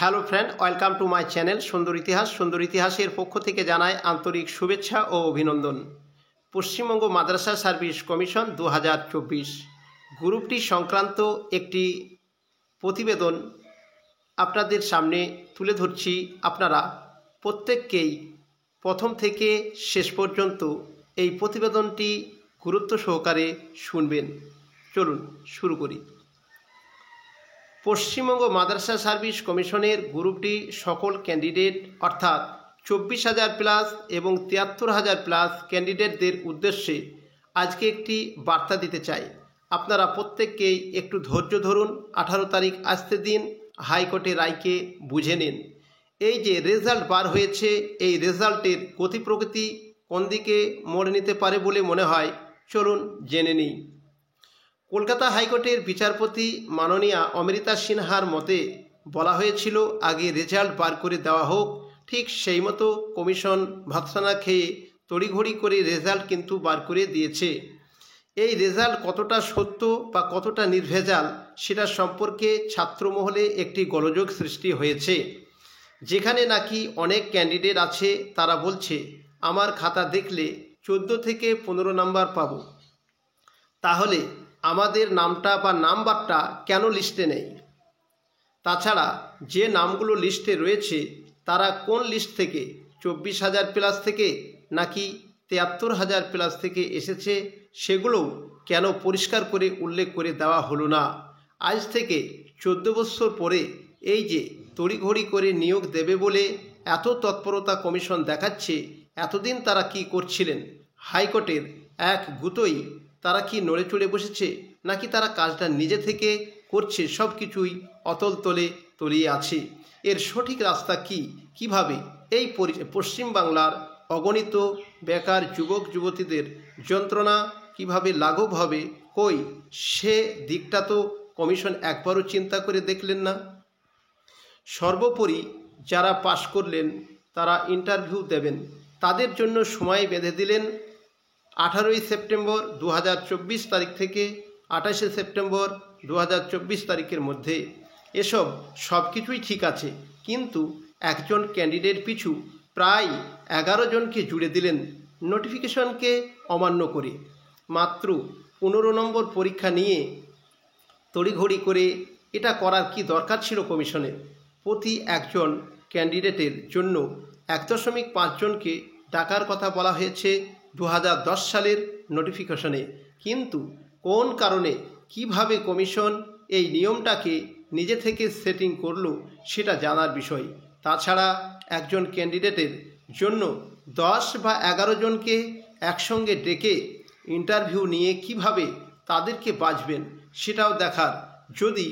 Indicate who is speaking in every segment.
Speaker 1: Hello friend, welcome to my channel সুন্দর ইতিহাস। সুন্দর ইতিহাসের পক্ষ থেকে জানাই আন্তরিক শুভেচ্ছা ও অভিনন্দন। পশ্চিমবঙ্গ মাদ্রাসা সার্ভিস কমিশন 2024 গ্রুপ ডি সংক্রান্ত একটি প্রতিবেদন আপনাদের সামনে তুলে ধরছি। আপনারা প্রত্যেককেই প্রথম থেকে শেষ পর্যন্ত এই প্রতিবেদনটি গুরুত্ব সহকারে শুনবেন। চলুন শুরু করি। পশ্চিমবঙ্গ মাদ্রাসা সার্ভিস কমিশনের গ্রুপ ডি সকল ক্যান্ডিডেট অর্থাৎ 24,000 প্লাস এবং 73,000 প্লাস ক্যান্ডিডেটদের উদ্দেশ্যে আজকে একটি বার্তা দিতে চাই। আপনারা প্রত্যেককেই একটু ধৈর্য ধরুন। 18 তারিখ আসতে দিন, হাইকোর্টের রায়কে বুঝে নিন। এই যে রেজাল্ট বার হয়েছে, এই রেজাল্টের গতি প্রকৃতি কোন দিকে মোড় নিতে পারে বলে মনে হয়, চলুন জেনে নিই। কলকাতা হাইকোর্টের বিচারপতি মাননীয়া অমৃতা সিনহার মতে বলা হয়েছিল আগে রেজাল্ট বার করে দেওয়া হোক। ঠিক সেই মতো কমিশন ভাতসানা খেয়ে তড়িঘড়ি করে রেজাল্ট কিন্তু বার করে দিয়েছে। এই রেজাল্ট কতটা সত্য বা কতটা নির্ভেজাল সেটা সম্পর্কে ছাত্রমহলে একটি গোলযোগ সৃষ্টি হয়েছে। যেখানে নাকি অনেক ক্যান্ডিডেট আছে, তারা বলছে আমার খাতা দেখলে 14 থেকে 15 নাম্বার পাবো, তাহলে আমাদের নামটা বা নাম্বারটা কেন লিস্টে নেই? তাছাড়া যে নামগুলো লিস্টে রয়েছে তারা কোন লিস্ট থেকে, 24,000 প্লাস থেকে নাকি 73,000 প্লাস থেকে এসেছে, সেগুলোও কেন পরিষ্কার করে উল্লেখ করে দেওয়া হলো না? আজ থেকে 14 বছর পরে এই যে তড়িঘড়ি করে নিয়োগ দেবে বলে এত তৎপরতা কমিশন দেখাচ্ছে, এতদিন তারা কি করছিলেন? হাইকোর্টের এক গুতোই তারা কি নড়ে চড়ে বসেছে, নাকি তারা কাজটা নিজে থেকে করছে? সব কিছুই অতল তলে তলিয়ে আছে। এর সঠিক রাস্তা কি? কিভাবে এই পশ্চিমবাংলার অগণিত বেকার যুবক যুবতীদের যন্ত্রণা কিভাবে লাঘব হবে, কই সে দিকটা তো কমিশন একবারও চিন্তা করে দেখলেন না। সর্বোপরি যারা পাশ করলেন তারা ইন্টারভিউ দেবেন, তাদের জন্য সময় বেঁধে দিলেন 18 সেপ্টেম্বর 2024 তারিখ থেকে 28 সেপ্টেম্বর 2024 তারিখের মধ্যে। এসব সব কিছুই ঠিক আছে, কিন্তু একজন ক্যান্ডিডেট পিছু প্রায় 11 জনকে জুড়ে দিলেন নোটিফিকেশনকে অমান্য করে। মাত্র 15 নম্বর পরীক্ষা নিয়ে তড়িঘড়ি করে এটা করার কি দরকার ছিল কমিশনের? প্রতি একজন ক্যান্ডিডেটের জন্য 1.5 জনকে ডাকার কথা বলা হয়েছে 2010 সালের নোটিফিকেশনে। কিন্তু কোন কারণে, কিভাবে কমিশন এই নিয়মটাকে নিজে থেকে সেটিং করলো সেটা জানার বিষয়। তাছাড়া একজন ক্যান্ডিডেটের জন্য 10 বা 11 জনকে একসঙ্গে ডেকে ইন্টারভিউ নিয়ে কিভাবে তাদেরকে বাছবেন সেটাও দেখার। যদি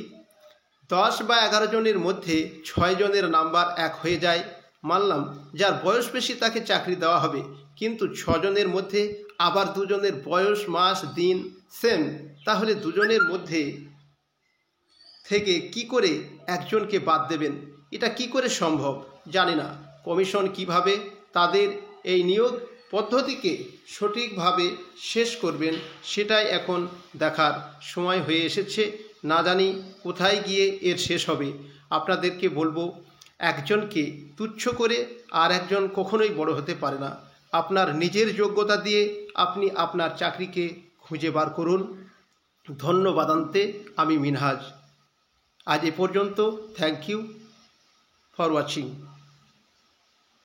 Speaker 1: 10 বা 11 জনের মধ্যে 6 জনের নাম্বার এক হয়ে যায়, মানলাম যার বয়স বেশি তাকে চাকরি দেওয়া হবে, কিন্তু 6 জনের মধ্যে আবার 2 জনের বয়স, মাস, দিন সেম, তাহলে 2 জনের মধ্যে থেকে কি করে একজনকে বাদ দেবেন? এটা কি করে সম্ভব? জানি না কমিশন কিভাবে তাদের এই নিয়োগ পদ্ধতিকে সঠিকভাবে শেষ করবেন, সেটাই এখন দেখার সময় হয়ে এসেছে। না জানি কোথায় গিয়ে এর শেষ হবে। আপনাদেরকে বলবো, একজনকে তুচ্ছ করে আর একজন কখনোই বড় হতে পারে না। আপনার নিজের যোগ্যতা দিয়ে আপনি আপনার চাকরিকে খুঁজে বার করুন। ধন্যবাদান্তে আমি মিনহাজ। আজ এ পর্যন্ত। Thank you for watching.